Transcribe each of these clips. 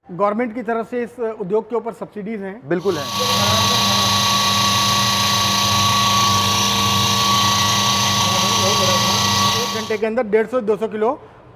Government की तरफ से इस उद्योग के ऊपर सब्सिडीज हैं। बिल्कुल है। एक घंटे के अंदर 150-200 किलो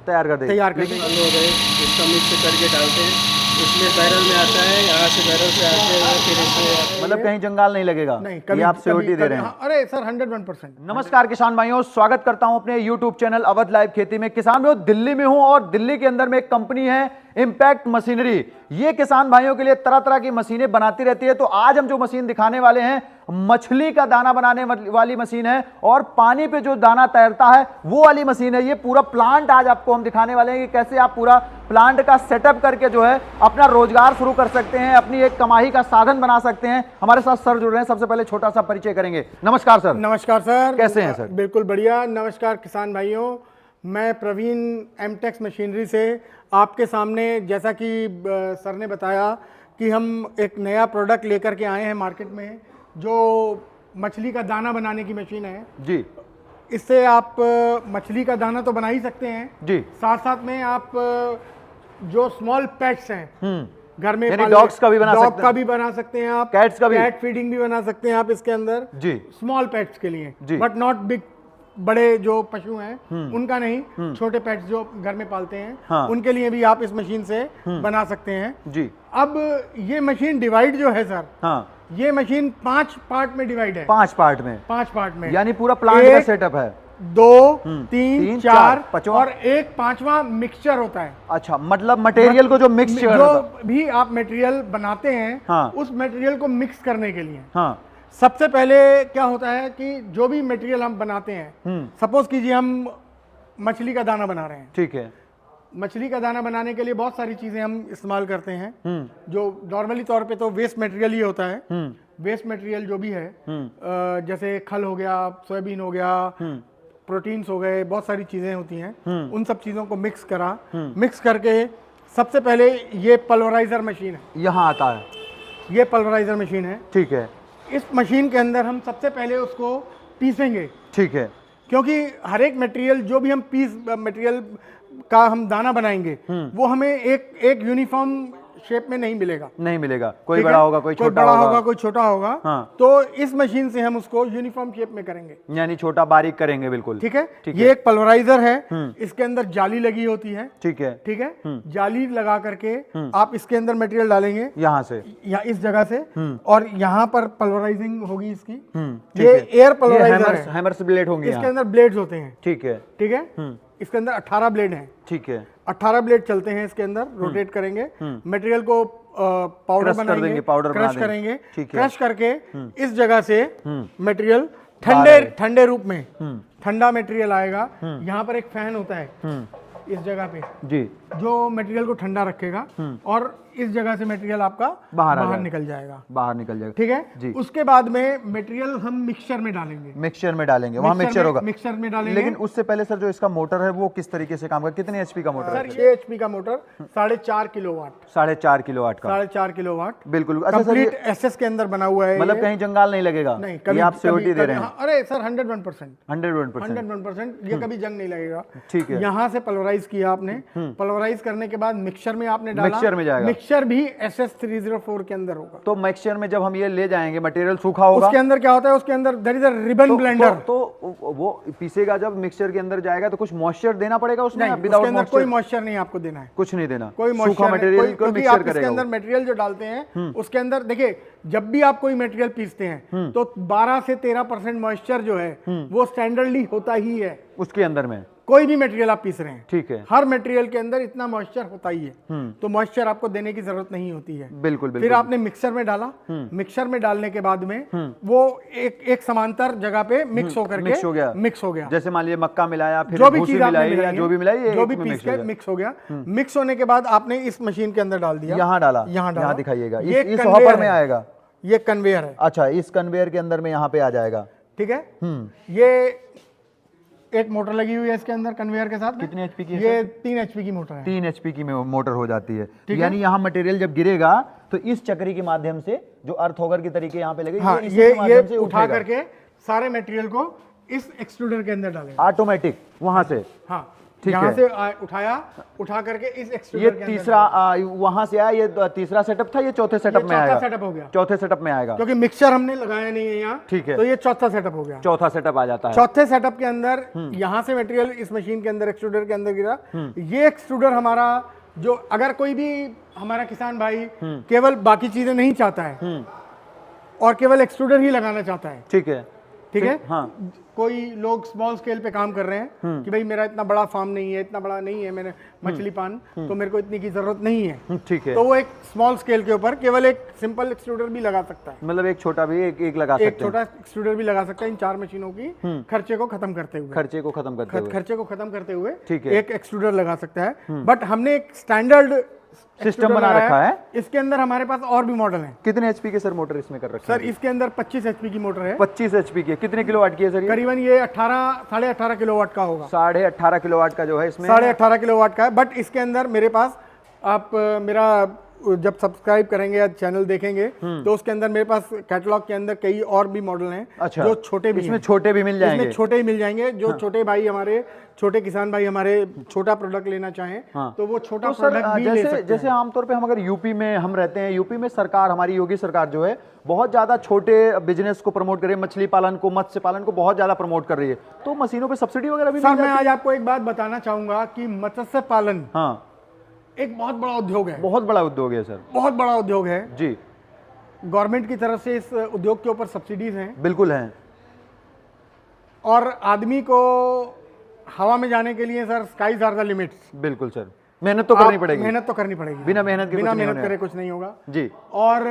तैयार कर देंगे। तैयार कर लेकिन देंगे। इसका मिक्स करके डालते हैं, इसमें बैरल में आता है, यहाँ से बैरल से आते हैं, फिर इसमें मतलब कहीं जंगाल नहीं लगेगा। नहीं, ये आप सिक्योरिटी दे रहे हैं। हाँ, अरे सर 101%। नमस्कार किसान भाइयों, स्वागत करता हूं अपने YouTube चैनल अवध लाइव खेती में। किसान भाइयों, दिल्ली में हूं और दिल्ली के अंदर में एक कंपनी है इंपैक्ट मशीनरी। ये किसान भाइयों के लिए तरह तरह की मशीनें बनाती रहती है। तो आज हम जो मशीन दिखाने वाले हैं, मछली का दाना बनाने वाली मशीन है और पानी पे जो दाना तैरता है वो वाली मशीन है। ये पूरा प्लांट आज आपको हम दिखाने वाले हैं कि कैसे आप पूरा प्लांट का सेटअप करके जो है अपना रोजगार शुरू कर सकते हैं, अपनी एक कमाई का साधन बना सकते हैं। हमारे साथ सर जुड़ रहे हैं, सबसे पहले छोटा सा परिचय करेंगे। नमस्कार सर। नमस्कार सर, कैसे हैं सर? बिल्कुल बढ़िया। नमस्कार किसान भाइयों, मैं प्रवीण एमटेक्स मशीनरी से आपके सामने, जैसा कि सर ने बताया कि हम एक नया प्रोडक्ट लेकर के आए हैं मार्केट में, जो मछली का दाना बनाने की मशीन है जी। इससे आप मछली का दाना तो बना ही सकते हैं जी। साथ साथ में आप जो स्मॉल पेट्स हैं घर में यानी डॉग्स का भी बना सकते हैं। डॉग का भी बना सकते हैं आप, कैट्स का भी, कैट फीडिंग भी बना सकते हैं आप इसके अंदर जी। स्मॉल पेट्स के लिए, जी। But not big. बड़े जो पशु हैं उनका नहीं, छोटे पेट्स जो घर में पालते हैं हाँ। उनके लिए भी आप इस मशीन से बना सकते हैं जी। अब ये मशीन डिवाइड जो है सर, हाँ, ये मशीन 5 पार्ट में डिवाइड है। 5 पार्ट में, 5 पार्ट में, यानी पूरा प्लांट का सेटअप है। 2, 3, तीन, 4 पांचवा और एक 5वां मिक्सचर होता है। अच्छा, मतलब मटेरियल को जो मिक्स जो भी आप मटेरियल बनाते हैं, हाँ। उस मटेरियल को मिक्स करने के लिए हाँ। सबसे पहले क्या होता है कि जो भी मटेरियल हम बनाते हैं, सपोज कीजिए हम मछली का दाना बना रहे हैं। ठीक है। मछली का दाना बनाने के लिए बहुत सारी चीजें हम इस्तेमाल करते हैं, जो नॉर्मली तौर पे तो वेस्ट मटेरियल ही होता है। वेस्ट मटेरियल जो भी है, जैसे खल हो गया, सोयाबीन हो गया, प्रोटीन्स हो गए, बहुत सारी चीजें होती हैं। उन सब चीजों को मिक्स करके सबसे पहले ये पल्वराइजर मशीन है, यहाँ आता है। ये पल्वराइजर मशीन है। ठीक है। इस मशीन के अंदर हम सबसे पहले उसको पीसेंगे, ठीक है। क्योंकि हर एक मटेरियल जो भी हम मटेरियल का हम दाना बनाएंगे वो हमें एक यूनिफॉर्म शेप में नहीं मिलेगा। कोई बड़ा होगा, कोई छोटा होगा, कोई छोटा होगा। हाँ। तो इस मशीन से हम उसको यूनिफॉर्म शेप में करेंगे, यानी छोटा बारीक करेंगे। बिल्कुल ठीक है। ये एक पल्वराइजर है, इसके अंदर जाली लगी होती है। ठीक है। ठीक है। जाली लगा करके आप इसके अंदर मटेरियल डालेंगे, यहाँ से, या इस जगह से, और यहाँ पर पल्वराइजिंग होगी इसकी। ठीक ये है। एयर पल्वराइजर है, हैमर्स ब्लेड होंगे इसके यहाँ। अंदर ब्लेड्स होते हैं। ठीक है। ठीक है। इसके अंदर 18 ब्लेड हैं। ठीक है। 18 ब्लेड चलते हैं इसके अंदर, रोटेट करेंगे, मटेरियल को पाउडर बनाएंगे, क्रश करेंगे। क्रश करके इस जगह से मटेरियल ठंडे रूप में, ठंडा मटेरियल आएगा। यहाँ पर एक फैन होता है इस जगह पे जी, जो मटेरियल को ठंडा रखेगा, और इस जगह से मटेरियल आपका बाहर निकल जाएगा। ठीक है जी। उसके बाद में मटेरियल हम मिक्सचर में डालेंगे, वहाँ मिक्सचर होगा, मिक्सचर में डालेंगे। लेकिन उससे पहले सर, जो इसका मोटर है वो किस तरीके से काम करता है? कितने एचपी का मोटर है? सर 6 एचपी का मोटर, 4.5 किलोवाट। 4.5 किलोवाट का, 4.5 किलोवाट। बिल्कुल। अच्छा सर, कंप्लीट एसएस के अंदर बना हुआ है, मतलब कहीं जंगाल नहीं लगेगा? नहीं, ये आप सिक्योरिटी दे रहे हैं। अरे सर 101%, 101%, ये कभी जंग नहीं लगेगा। ठीक है। यहाँ से पल्वराइज किया आपने, पल्वराइज करने के बाद मिक्सचर में आपने डाला, मिक्सचर में जाएगा। मिक्सचर भी SS 304 के अंदर होगा। तो मिक्सचर में जब हम ये ले जाएंगे, मटेरियल सूखा होगा, उसके अंदर क्या होता है, उसके अंदर there is a ribbon blender. तो वो पीसेगा, जब मिक्सचर के अंदर जाएगा तो कुछ मॉइस्चर देना पड़ेगा उसमें? नहीं, उसके अंदर कोई मॉइस्चर नहीं आपको देना है, कुछ नहीं देना, कोई सूखा मटेरियल को मिक्सचर करेगा। इसके अंदर मटेरियल जो डालते हैं उसके अंदर देखिए, जब भी आप कोई मटेरियल पीसते हैं तो 12 से 13% मॉइस्चर जो है वो स्टैंडर्डली होता ही है उसके अंदर में। कोई भी मटेरियल आप पीस रहे हैं, ठीक है, हर मटेरियल के अंदर इतना मॉइस्चर होता ही है, तो मॉइस्चर आपको देने की जरूरत नहीं होती है। बिल्कुल। फिर आपने मिक्सर में डाला, मिक्सर में डालने के बाद में वो एक समांतर जगह पे मिक्स होकर के मिक्स हो गया। जैसे मान लीजिए मक्का मिलाया, फिर जो भी चीज आपने मिलाई, जो भी मिलाई, जो भी पीस के मिक्स हो गया। मिक्स होने के बाद आपने इस मशीन के अंदर डाल दिया, यहाँ डाला, यहाँ दिखाइएगा, इस हॉपर में आएगा, ये कन्वेयर है। अच्छा, इस कन्वेयर के अंदर में यहाँ पे आ जाएगा। ठीक है। ये एक मोटर लगी हुई है इसके अंदर कन्वेयर के साथ। कितने एचपी की है? ये 3 एचपी की मोटर है। 3 एचपी की मोटर हो जाती है। यानी यहाँ मटेरियल जब गिरेगा तो इस चक्री के माध्यम से, जो अर्थ होगर के तरीके यहाँ पे लगेगी, हाँ, ये उठा करके सारे मटेरियल को इस एक्सट्रूडर के अंदर डालेगा, ऑटोमेटिक वहां से। हाँ, यहाँ से उठाया, उठा करके इस एक्सट्रूडर ये तीसरा वहां से आया, ये तीसरा सेटअप था, ये चौथे सेटअप में आएगा। सेटअप हो गया, चौथे सेटअप में आएगा, क्योंकि मिक्सचर हमने लगाया नहीं है यहाँ। ठीक है, तो ये चौथा सेटअप हो गया। चौथा सेटअप आ जाता है। चौथे सेटअप के अंदर यहाँ से मटेरियल इस मशीन के अंदर एक्सट्रूडर के अंदर गिरा। ये एक्सट्रूडर हमारा, जो अगर कोई भी हमारा किसान भाई केवल बाकी चीजें नहीं चाहता है और केवल एक्सट्रूडर ही लगाना चाहता है, ठीक है, ठीक है, हाँ, कोई लोग स्मॉल स्केल पे काम कर रहे हैं कि भाई मेरा इतना बड़ा फार्म नहीं है, इतना बड़ा नहीं है मैंने मछली पान, तो मेरे को इतनी की जरूरत नहीं है, ठीक है, तो वो एक स्मॉल स्केल के ऊपर केवल एक सिंपल एक्सट्रूडर भी लगा सकता है। मतलब एक छोटा भी एक लगा सकते हैं, एक छोटा एक्सट्रूडर भी लगा सकता है इन 4 मशीनों की खर्चे को खत्म करते हुए, खर्चे को खत्म करते हुए, ठीक है, एक एक्सट्रूडर लगा सकता है। बट हमने एक स्टैंडर्ड सिस्टम बना रखा है। इसके अंदर हमारे पास और भी मॉडल हैं। कितने एचपी के सर मोटर इसमें कर रखा है? सर इसके अंदर 25 एचपी की मोटर है। 25 एचपी की, कितने किलोवाट की है सर? करीबन ये 18.5 किलोवाट का होगा। 18.5 किलोवाट का जो है इसमें, 18.5 किलोवाट का है। बट इसके अंदर मेरे पास, आप मेरा जब सब्सक्राइब करेंगे या चैनल देखेंगे तो उसके अंदर मेरे पास कैटलॉग के अंदर कई और भी मॉडल हैं। अच्छा, जो छोटे भी, इसमें छोटे भी मिल जाएंगे, इसमें छोटे ही मिल जाएंगे। जो छोटे भाई हमारे, छोटे किसान भाई हमारे छोटा प्रोडक्ट लेना चाहें तो वो छोटा प्रोडक्ट भी ले सकते हैं। जैसे आमतौर पे हम अगर यूपी में हम रहते हैं, यूपी में सरकार, हमारी योगी सरकार जो है बहुत ज्यादा छोटे बिजनेस को प्रमोट कर रही है, मछली पालन को, मत्स्य पालन को बहुत ज्यादा प्रमोट कर रही है, तो मशीनों पे सब्सिडी वगैरह भी? सर मैं आज आपको एक बात बताना चाहूंगा कि मत्स्य पालन एक बहुत बड़ा उद्योग है। बहुत बड़ा उद्योग है सर, बहुत बड़ा उद्योग है जी। गवर्नमेंट की तरफ से इस उद्योग के ऊपर सब्सिडीज हैं, बिल्कुल हैं। और आदमी को हवा में जाने के लिए sir skies are the limits. बिल्कुल सर, मेहनत तो करनी पड़ेगी, मेहनत तो करनी पड़ेगी, बिना मेहनत करे कुछ नहीं होगा जी। और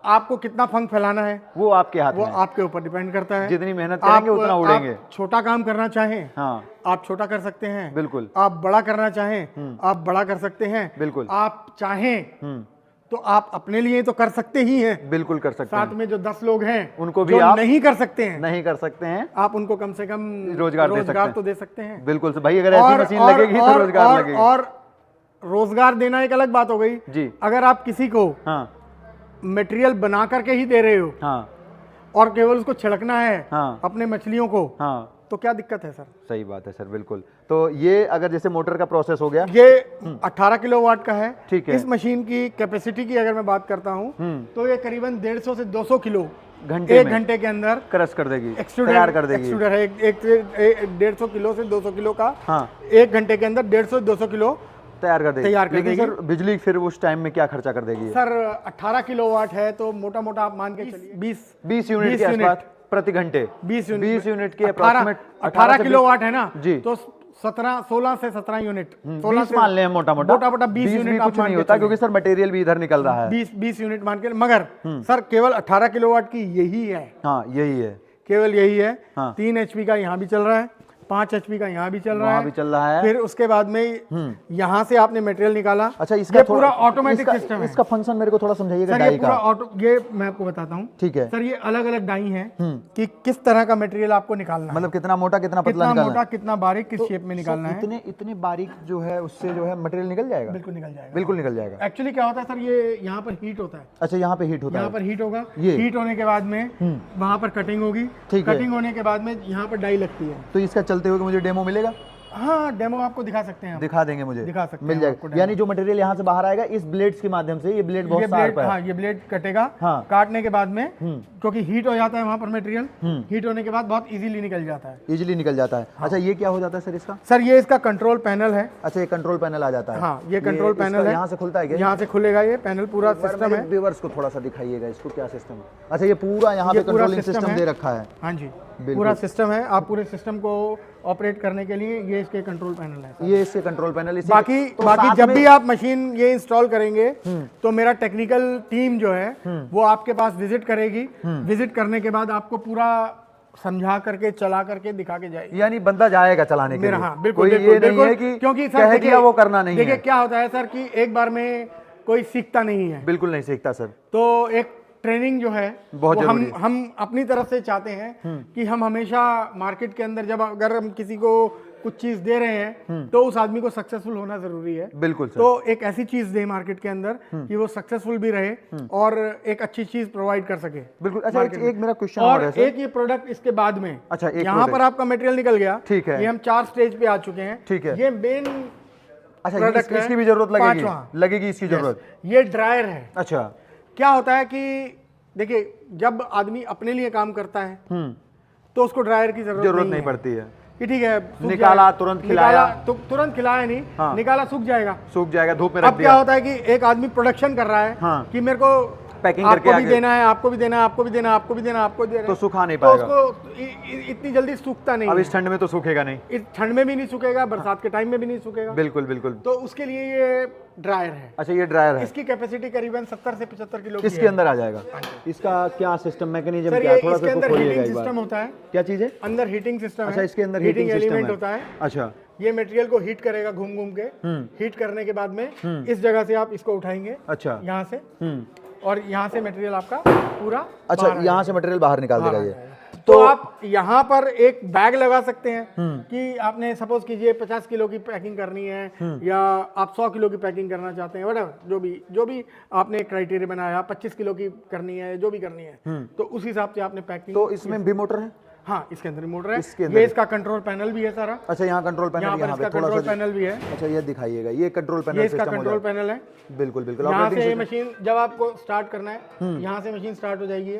आपको कितना फंग फैलाना है वो आपके हाथ में, वो आपके ऊपर डिपेंड करता है। जितनी मेहनत करेंगे उतना उड़ेंगे। छोटा काम करना चाहें हाँ, आप छोटा कर सकते हैं, बिल्कुल। आप बड़ा करना चाहें आप बड़ा कर सकते हैं, बिल्कुल। आप चाहें तो आप अपने लिए तो कर सकते ही हैं, बिल्कुल कर सकते हैं। साथ में जो 10 लोग हैं उनको भी जो आप नहीं कर सकते हैं, आप उनको कम से कम रोजगार तो दे सकते हैं। बिल्कुल भाई, अगर ऐसी मशीन लगेगी तो रोजगार लगेगी। और रोजगार देना एक अलग बात हो गई जी। अगर आप किसी को मटेरियल बना करके ही दे रहे हो और केवल उसको छिड़कना है अपने मछलियों को, तो क्या दिक्कत है सर? सही बात है सर, बिल्कुल। तो ये अगर जैसे मोटर का प्रोसेस हो गया, ये 18 किलोवाट का है, ठीक है। इस मशीन की कैपेसिटी की अगर मैं बात करता हूँ तो ये करीबन 150 से 200 किलो एक घंटे के अंदर क्रश कर देगी, तैयार कर देगी। एक्सट्रूडर है 150 किलो से 200 किलो का, एक घंटे के अंदर 150 से 200 किलो तैयार कर देगी। लेकिन सर बिजली फिर उस टाइम में क्या खर्चा कर देगी? सर 18 किलोवाट है तो मोटा मोटा आप मान के चलिए 20 यूनिट के आसपास प्रति घंटे, 20 यूनिट के अप्रॉक्सीमेट 18 किलोवाट है ना जी, तो 16 से 17 यूनिट, 20 मान ले मोटा मोटा 20 यूनिट कुछ नहीं होता, क्योंकि सर मटेरियल भी इधर निकल रहा है। 20 यूनिट मान के, मगर सर केवल 18 किलोवाट की यही है। हाँ यही है, केवल यही है। 3 एचपी का यहाँ भी चल रहा है, 5 एचपी का यहाँ भी चल रहा है, फिर उसके बाद में यहाँ से आपने मटेरियल निकाला। अच्छा, इसका पूरा ऑटोमेटिक सिस्टम है। इसका फंक्शन मेरे को थोड़ा समझाइएगा। सर ये पूरा ये मैं आपको बताता हूँ, ठीक है सर। ये अलग अलग डाई हैं कि किस तरह का मटेरियल आपको निकालना है, मतलब कितना मोटा कितना पतला निकालना है, कितना मोटा कितना बारीक किस शेप में निकालना है। इतने बारीक जो है उससे जो है मटेरियल निकल जाएगा? बिल्कुल निकल जाएगा, बिल्कुल निकल जाएगा। एक्चुअली क्या होता है सर, ये यहाँ पर हीट होता है। अच्छा, यहाँ पे हीट होता है, यहाँ पर हीट होगा, हीट होने के बाद में वहाँ पर कटिंग होगी, कटिंग होने के बाद में यहाँ पर डाई लगती है। तो इसका चलते हुए मुझे डेमो मिलेगा? हाँ, डेमो आपको दिखा सकते हैं, दिखा देंगे, मुझे दिखा सकते मिल जाएगा। यानी जो मटेरियल यहाँ से बाहर आएगा इस ब्लेड्स के माध्यम से, ये ब्लेड बहुत शार्प है। हाँ, ये ब्लेड कटेगा, काटने के बाद में क्योंकि हीट हो जाता है वहाँ पर मटेरियल, हीट होने के बाद बहुत इजीली निकल जाता है, इजीली निकल जाता है। अच्छा, ये क्या हो जाता है सर इसका? सर ये इसका कंट्रोल पैनल है। अच्छा, ये कंट्रोल पैनल आ जाता है। हाँ, ये कंट्रोल पैनल है, यहाँ से खुलता है, यहाँ से खुलेगा, ये पैनल पूरा सिस्टम है। व्यूअर्स को थोड़ा सा दिखाइएगा इसको, क्या सिस्टम है? अच्छा, ये पूरा यहाँ पे कंट्रोलिंग सिस्टम दे रखा है। हाँ जी, पूरा सिस्टम है। आप पूरे सिस्टम को ऑपरेट करने के लिए ये इसके कंट्रोल पैनल है, ये इसके कंट्रोल पैनल। बाकी जब भी आप मशीन ये इंस्टॉल करेंगे तो मेरा टेक्निकल टीम जो है वो आपके पास विजिट करेगी। विजिट करने के बाद आपको पूरा समझा करके, चला करके, दिखा के जाएगी। यानी बंदा जाएगा चलाने के लिए? हाँ, बिल्कुल, ये नहीं है कि क्योंकि कह दिया वो करना नहीं है। देखिए क्या होता है सर कि एक बार में कोई सीखता नहीं है, बिल्कुल नहीं सीखता सर। तो एक ट्रेनिंग जो है बहुत वो हम अपनी तरफ से चाहते हैं कि हम हमेशा मार्केट के अंदर जब अगर हम किसी को कुछ चीज दे रहे हैं तो उस आदमी को सक्सेसफुल होना जरूरी है। बिल्कुल सर। तो एक ऐसी चीज दे मार्केट के अंदर कि वो सक्सेसफुल भी रहे और एक अच्छी चीज प्रोवाइड कर सके। बिल्कुल। अच्छा, एक मेरा क्वेश्चन और है सर। एक ये प्रोडक्ट इसके बाद में, अच्छा, एक यहाँ पर आपका मटेरियल निकल गया, ठीक है, ये हम 4 स्टेज पे आ चुके हैं, ठीक है, ये मेन अच्छा प्रोडक्ट इसकी भी जरूरत लगेगी इसकी जरूरत। ये ड्रायर है। अच्छा, क्या होता है कि देखिए जब आदमी अपने लिए काम करता है तो उसको ड्रायर की जरूरत नहीं पड़ती है कि ठीक है निकाला तुरंत खिलाया, तुरंत खिलाया नहीं, हाँ, निकाला सूख जाएगा धूप में रख दिया। अब क्या होता है कि एक आदमी प्रोडक्शन कर रहा है, हाँ, कि मेरे को पैकिंग आपको भी देना है, आपको भी देना है, आपको भी देना है, आपको भी देना है, आपको भी देना है, तो सूखा नहीं पाएगा, तो उसको इतनी जल्दी सूखता नहीं। अब इस ठंड में तो सूखेगा नहीं, इस ठंड में भी नहीं सूखेगा, बरसात के टाइम में भी नहीं सूखेगा। बिल्कुल बिल्कुल। तो उसके लिए ये ड्रायर है। अच्छा, ये ड्रायर है। इसकी कैपेसिटी करीबन 70 से 75 किलो की इसके अंदर आ जाएगा। इसका क्या सिस्टम मैकेनिज्म क्या है? थोड़ा सा इसके अंदर हीटिंग सिस्टम होता है। क्या चीज है? अंदर हीटिंग सिस्टम है। अच्छा, इसके अंदर हीटिंग एलिमेंट होता है। अच्छा, ये मटेरियल को हीट करेगा घूम घूम के, हीट करने के बाद में इस जगह से आप इसको उठाएंगे, अच्छा, यहाँ से, और यहाँ से मटेरियल आपका पूरा, अच्छा, यहाँ से मटेरियल बाहर निकाल देगा ये। तो आप यहाँ पर एक बैग लगा सकते हैं कि आपने सपोज कीजिए 50 किलो की पैकिंग करनी है या आप 100 किलो की पैकिंग करना चाहते हैं, वट जो भी आपने क्राइटेरिया बनाया, 25 किलो की करनी है, जो भी करनी है, तो उस हिसाब से आपने पैकिंग। तो इसमें भी मोटर है? हाँ, इसके अंदर मोटर है, ये इसका कंट्रोल पैनल भी है सारा। अच्छा, यहाँ कंट्रोल पैनल, यहाँ पर इसका कंट्रोल पैनल भी है। अच्छा, ये दिखाइएगा, ये कंट्रोल पैनल, ये इसका कंट्रोल पैनल है। बिल्कुल बिल्कुल। यहाँ से मशीन जब आपको स्टार्ट करना है, यहाँ से मशीन स्टार्ट हो जाएगी।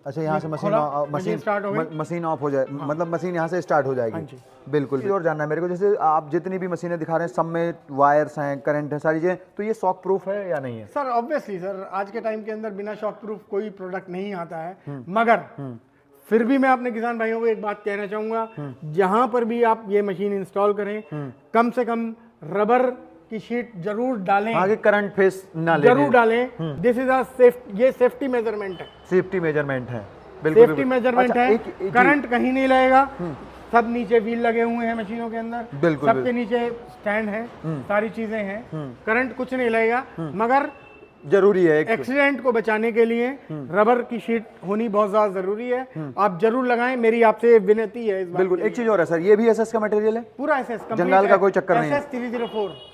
अच्छा, यहाँ से मशीन ऑफ हो जाए, मतलब मशीन यहाँ से स्टार्ट हो जाएगी। बिल्कुल। और जानना है मेरे को, जैसे आप जितनी भी मशीनें दिखा रहे हैं सब में वायर्स हैं, करंट है, सारी चीजें, तो ये शॉक प्रूफ है या नहीं है? सर ऑब्वियसली सर, आज के टाइम के अंदर बिना शॉक प्रूफ कोई प्रोडक्ट नहीं आता है, मगर फिर भी मैं अपने किसान भाइयों को एक बात कहना चाहूंगा, जहां पर भी आप ये मशीन इंस्टॉल करें, कम से कम रबर की शीट जरूर डालें, आगे करंट फेस ना ले, जरूर डालें। दिस इज अ ये सेफ्टी मेजरमेंट है, सेफ्टी मेजरमेंट है, बिल्कुल सेफ्टी मेजरमेंट है। करंट कहीं नहीं लगेगा, सब नीचे व्हील लगे हुए हैं मशीनों के अंदर, बिल्कुल, सबके नीचे स्टैंड है, सारी चीजें हैं, करंट कुछ नहीं लगेगा, मगर जरूरी है एक्सीडेंट को बचाने के लिए रबर की शीट होनी बहुत ज्यादा जरूरी है। आप जरूर लगाएं, मेरी आपसे विनती है इस बात। बिल्कुल। एक चीज और है सर, ये भी एसएस का मटेरियल है, पूरा एसएस, जंगाल का कोई चक्कर नहीं है। एसएस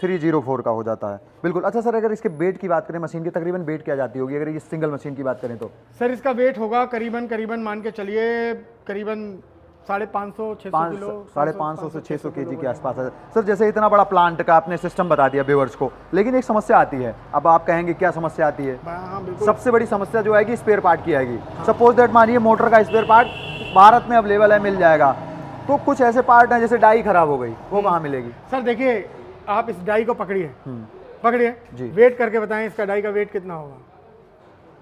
304 का हो जाता है। बिल्कुल। अच्छा सर, अगर इसके वेट की बात करें, मशीन की तकरीबन वेट क्या जाती होगी अगर ये सिंगल मशीन की बात करें तो? सर इसका वेट होगा करीबन मान के चलिए करीबन 550-600 किलो, 550 से 600 केजी के आसपास है। सर जैसे इतना बड़ा प्लांट का आपने सिस्टम बता दिया व्यूअर्स को, लेकिन एक समस्या आती है, अब आप कहेंगे क्या समस्या आती है? सबसे बड़ी समस्या जो आएगी स्पेयर पार्ट की आएगी। सपोज दैट मानिए मोटर का स्पेयर पार्ट भारत में अवेलेबल है, मिल जाएगा, तो कुछ ऐसे पार्ट हैं जैसे डाई खराब हो गई, वो कहाँ मिलेगी? सर देखिए, आप इस डाई को पकड़िए जी, वेट करके बताएं इसका डाई का वेट कितना होगा?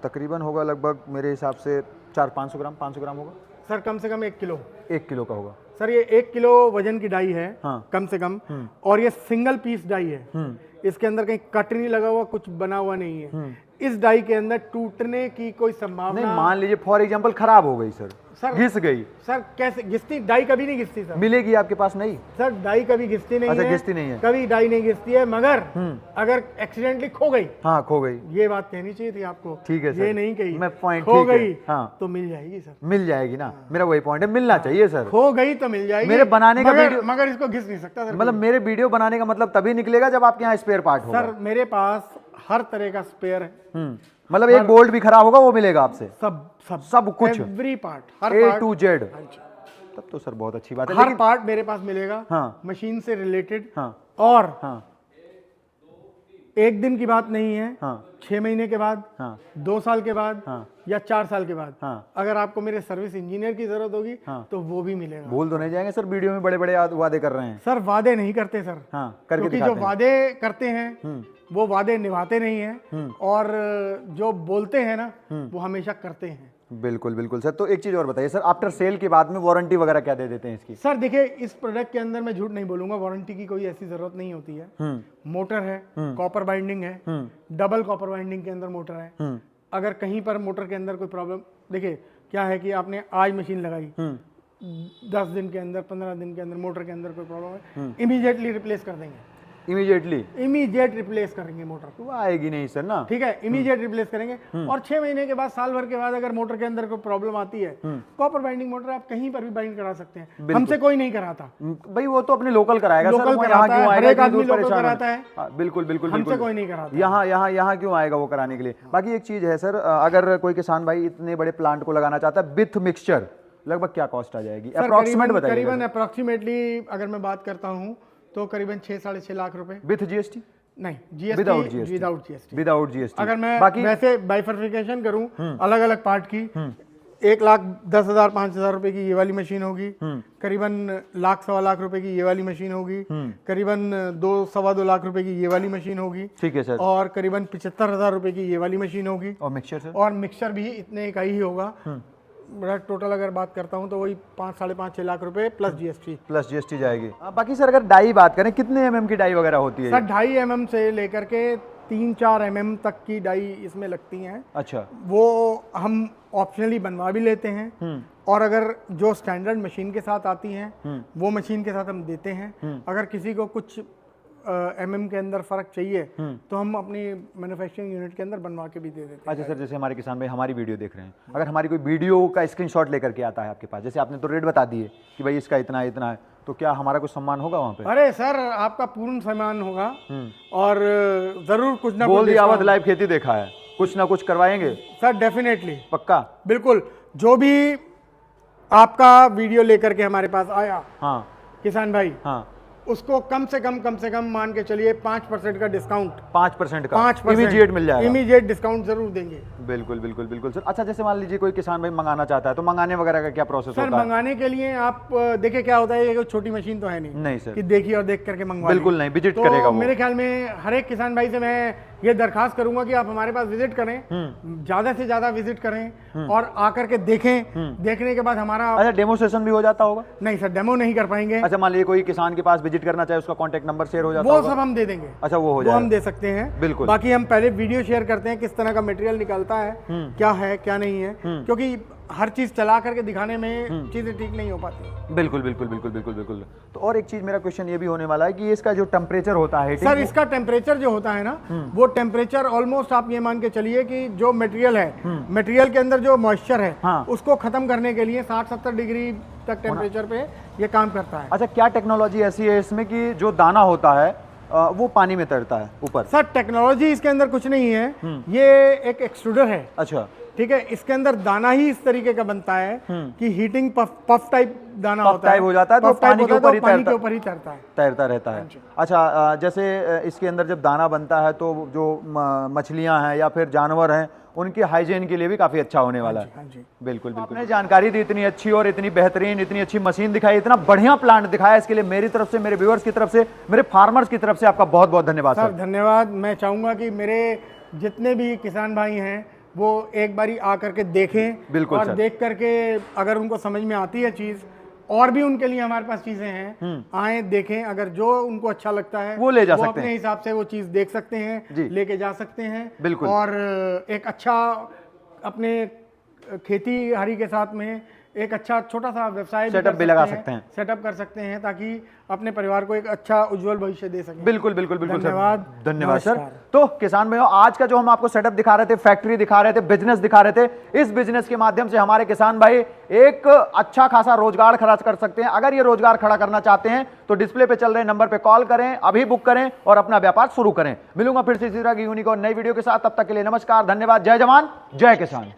तकरीबन होगा लगभग मेरे हिसाब से 400-500 ग्राम, 500 ग्राम होगा सर, कम से कम 1 किलो, 1 किलो का होगा सर। ये 1 किलो वजन की डाई है, हाँ, कम से कम, और ये सिंगल पीस डाई है, इसके अंदर कहीं कट नहीं लगा हुआ, कुछ बना हुआ नहीं है। इस डाई के अंदर टूटने की कोई संभावना नहीं। मान लीजिए फॉर एग्जांपल खराब हो गई सर, घिस गई सर, कैसे घिसती? डाई कभी नहीं घिसती सर, मिलेगी आपके पास? नहीं सर, डाई कभी घिसती नहीं है, घिसती नहीं है, कभी डाई नहीं घिसती है, मगर अगर एक्सीडेंटली खो गई, हाँ खो गई, ये बात कहनी चाहिए थी आपको, ठीक है सर, ये नहीं कही, मैं पॉइंट खो गई, हाँ तो मिल जाएगी सर, मिल जाएगी ना, मेरा वही पॉइंट है, मिलना चाहिए सर, खो गई तो मिल जाएगी। मेरे बनाने का वीडियो, मगर इसको घिस नहीं सकता सर, मतलब मेरे वीडियो बनाने का मतलब तभी निकलेगा जब आपके यहाँ स्पेयर पार्ट होगा। सर मेरे पास हर तरह का स्पेयर है, मतलब एक बोल्ट भी खराब होगा वो मिलेगा आपसे, सब कुछ, every part, her A to Z। तब तो सर बहुत अच्छी बात है, हर पार्ट मेरे पास मिलेगा, हाँ, मशीन से रिलेटेड, हाँ, और हाँ, एक दिन की बात नहीं है, हाँ, 6 महीने के बाद, हाँ, 2 साल के बाद, हाँ, या 4 साल के बाद, हाँ, अगर आपको मेरे सर्विस इंजीनियर की जरूरत होगी, हाँ, तो वो भी मिलेगा। भूल तो नहीं जाएंगे सर, वीडियो में बड़े बड़े वादे कर रहे हैं सर, वादे नहीं करते सर, हाँ, करके दिखाते हैं। जो वादे करते हैं वो वादे निभाते नहीं हैं, और जो बोलते हैं ना वो हमेशा करते हैं। बिल्कुल बिल्कुल सर। तो एक चीज और बताइए सर, आफ्टर सेल के बाद में वारंटी वगैरह क्या दे देते हैं इसकी? सर देखिए, इस प्रोडक्ट के अंदर मैं झूठ नहीं बोलूंगा, वारंटी की कोई ऐसी जरूरत नहीं होती है। मोटर है, कॉपर बाइंडिंग है, डबल कॉपर बाइंडिंग के अंदर मोटर है। अगर कहीं पर मोटर के अंदर कोई प्रॉब्लम, देखिए क्या है कि आपने आज मशीन लगाई, 10 दिन के अंदर, 15 दिन के अंदर मोटर के अंदर कोई प्रॉब्लम है, इमीडिएटली रिप्लेस कर देंगे। इमीडिएटली इमीडिएट रिप्लेस करेंगे मोटर को। वो आएगी नहीं सर ना, ठीक है, इमीडिएट रिप्लेस करेंगे। और 6 महीने के बाद, साल भर के बाद अगर मोटर के अंदर कोई प्रॉब्लम आती है, कॉपर बाइंडिंग मोटर आप कहीं पर भी बाइंड करा सकते हैं, हमसे कोई नहीं कराता। भाई वो तो अपने लोकल कराएगा सर, लोकल वो कराता यहाँ क्यों है, आएगा, हर एक इतनी आदमी दूर लोकल परेशान कराता है। हाँ, बिल्कुल बिल्कुल हमसे बिल्कुल। कोई नहीं कराता। यहाँ क्यों आएगा वो कराने के लिए। बाकी एक चीज है सर, अगर कोई किसान भाई इतने बड़े प्लांट को लगाना चाहता है विथ मिक्सचर, लगभग क्या कॉस्ट आ जाएगी अप्रॉक्सीमेट बताइए। करीबन अप्रॉक्सीमेटली अगर मैं बात करता हूँ तो करीबन 6-6.5 लाख रुपए विथ जीएसटी, नहीं GST without GST, without GST. अगर मैं बाकी वैसे बाइफर्फिकेशन करूं अलग अलग पार्ट की, 1,10,000 5,000 रुपए की ये वाली मशीन होगी, करीबन 1,00,000-1,25 लाख रुपए की ये वाली मशीन होगी, करीबन 2-2.25 लाख रुपए की ये वाली मशीन होगी, ठीक है सर, और करीबन 75,000 रुपए की ये वाली मशीन होगी। और मिक्सचर सर? और मिक्सचर भी इतने का ही होगा। मेरा टोटल अगर बात करता हूँ तो वही 5-5.5-6 लाख रुपए प्लस जीएसटी जाएगी। बाकी सर अगर डाई बात करें, कितने एमएम की डाई वगैरह होती है? सर 2.5 mm से लेकर के 3-4 mm तक की डाई इसमें लगती हैं। अच्छा, वो हम ऑप्शनली बनवा भी लेते हैं, और अगर जो स्टैंडर्ड मशीन के साथ आती हैं वो मशीन के साथ हम देते हैं। अगर किसी को कुछ एमएम के अंदर फर्क चाहिए तो हम अपनी मैन्युफैक्चरिंग यूनिट के अंदर बनवा के भी दे देते हैं। अच्छा सर, जैसे हमारे किसान भाई हमारी वीडियो देख रहे हैं, अगर हमारी कोई वीडियो का स्क्रीनशॉट लेकर के आता है आपके पास, जैसे आपने तो रेट बता दिए कि भाई इसका इतना इतना है, तो क्या हमारा कुछ सम्मान होगा वहाँ पे? अरे सर आपका पूर्ण सम्मान होगा, और जरूर कुछ ना बोल दिया अवध लाइव खेती देखा है, कुछ ना कुछ करवाएंगे सर, डेफिनेटली, पक्का, बिल्कुल। जो भी आपका वीडियो लेकर के हमारे पास आया, हाँ किसान भाई, हाँ, उसको कम से कम मान के चलिए 5% का डिस्काउंट, 5% का इमीडिएट मिल जाएगा, इमीडिएट डिस्काउंट जरूर देंगे। बिल्कुल बिल्कुल बिल्कुल सर। अच्छा, जैसे मान लीजिए कोई किसान भाई मंगाना चाहता है, तो मंगाने वगैरह का क्या प्रोसेस होता है? सर मंगाने के लिए आप देखिए क्या होता है, ये कोई छोटी मशीन तो है नहीं सर कि देखिए और देख करके मंगवा, बिल्कुल नहीं, विजिट करेगा वो। मेरे ख्याल में हर एक किसान भाई से मैं ये दरखास्त करूंगा कि आप हमारे पास विजिट करें, ज्यादा से ज्यादा विजिट करें और आकर के देखें। देखने के बाद हमारा, अच्छा, डेमो सेशन भी हो जाता होगा? नहीं सर, डेमो नहीं कर पाएंगे। अच्छा, मान लीजिए कोई किसान के पास विजिट करना चाहे, उसका कॉन्टैक्ट नंबर शेयर हो जाता वो होगा? सब हम दे देंगे। अच्छा, वो हो जाएगा, हम दे सकते हैं, बिल्कुल। बाकी हम पहले वीडियो शेयर करते हैं किस तरह का मटेरियल निकलता है, क्या है क्या नहीं है, क्योंकि हर चीज चला करके दिखाने में चीजें ठीक नहीं हो पाती। बिल्कुल बिल्कुल बिल्कुल बिल्कुल बिल्कुल। तो और एक चीज मेरा क्वेश्चन ये भी होने वाला है कि इसका जो टेम्परेचर होता है सर, इसका टेम्परेचर जो होता है ना, वो टेम्परेचर ऑलमोस्ट आप ये मान के चलिए कि जो मटेरियल है, मटेरियल के अंदर जो मॉइस्चर है, हाँ, उसको खत्म करने के लिए 60-70 डिग्री तक टेम्परेचर पे ये काम करता है। अच्छा, क्या टेक्नोलॉजी ऐसी है इसमें कि जो दाना होता है वो पानी में तैरता है ऊपर? सर टेक्नोलॉजी इसके अंदर कुछ नहीं है, ये एक एक्सट्रूडर है। अच्छा, ठीक है, इसके अंदर दाना ही इस तरीके का बनता है कि हीटिंग पफ टाइप दाना होता है, हो जाता है, तो पानी के ऊपर ही तैरता है, तैरता रहता है। अच्छा, जैसे इसके अंदर जब दाना बनता है तो जो मछलियां हैं या फिर जानवर हैं, उनके हाइजीन के लिए भी काफी अच्छा होने वाला है। बिल्कुल बिल्कुल। आपने जानकारी दी इतनी अच्छी और इतनी बेहतरीन, इतनी अच्छी मशीन दिखाई, इतना बढ़िया प्लांट दिखाया, इसके लिए मेरी तरफ से, मेरे व्यूअर्स की तरफ से, मेरे फार्मर्स की तरफ से आपका बहुत बहुत धन्यवाद सर। धन्यवाद। मैं चाहूंगा कि मेरे जितने भी किसान भाई हैं वो एक बारी आकर के देखें, बिल्कुल, और देख करके अगर उनको समझ में आती है चीज, और भी उनके लिए हमारे पास चीजें हैं, आए देखें, अगर जो उनको अच्छा लगता है वो ले जा सकते हैं, अपने हिसाब से वो चीज देख सकते हैं, लेके जा सकते हैं। बिल्कुल। और एक अच्छा अपने खेती हारी के साथ में एक अच्छा छोटा सा व्यवसाय सेटअप भी लगा सकते हैं, सेटअप कर सकते हैं, ताकि अपने परिवार को एक अच्छा उज्जवल भविष्य दे सकें। बिल्कुल बिल्कुल बिल्कुल। धन्यवाद सर। नमस्कार। तो किसान भाइयों, आज का जो हम आपको सेटअप दिखा रहे थे, फैक्ट्री दिखा रहे थे, बिजनेस दिखा रहे थे, इस बिजनेस के माध्यम से हमारे किसान भाई एक अच्छा खासा रोजगार खड़ा कर सकते हैं। अगर ये रोजगार खड़ा करना चाहते हैं तो डिस्प्ले पे चल रहे नंबर पे कॉल करें, अभी बुक करें और अपना व्यापार शुरू करें। मिलूंगा फिर से इसी तरह की यूनिक और नई वीडियो के साथ, तब तक के लिए नमस्कार, धन्यवाद, जय जवान जय किसान।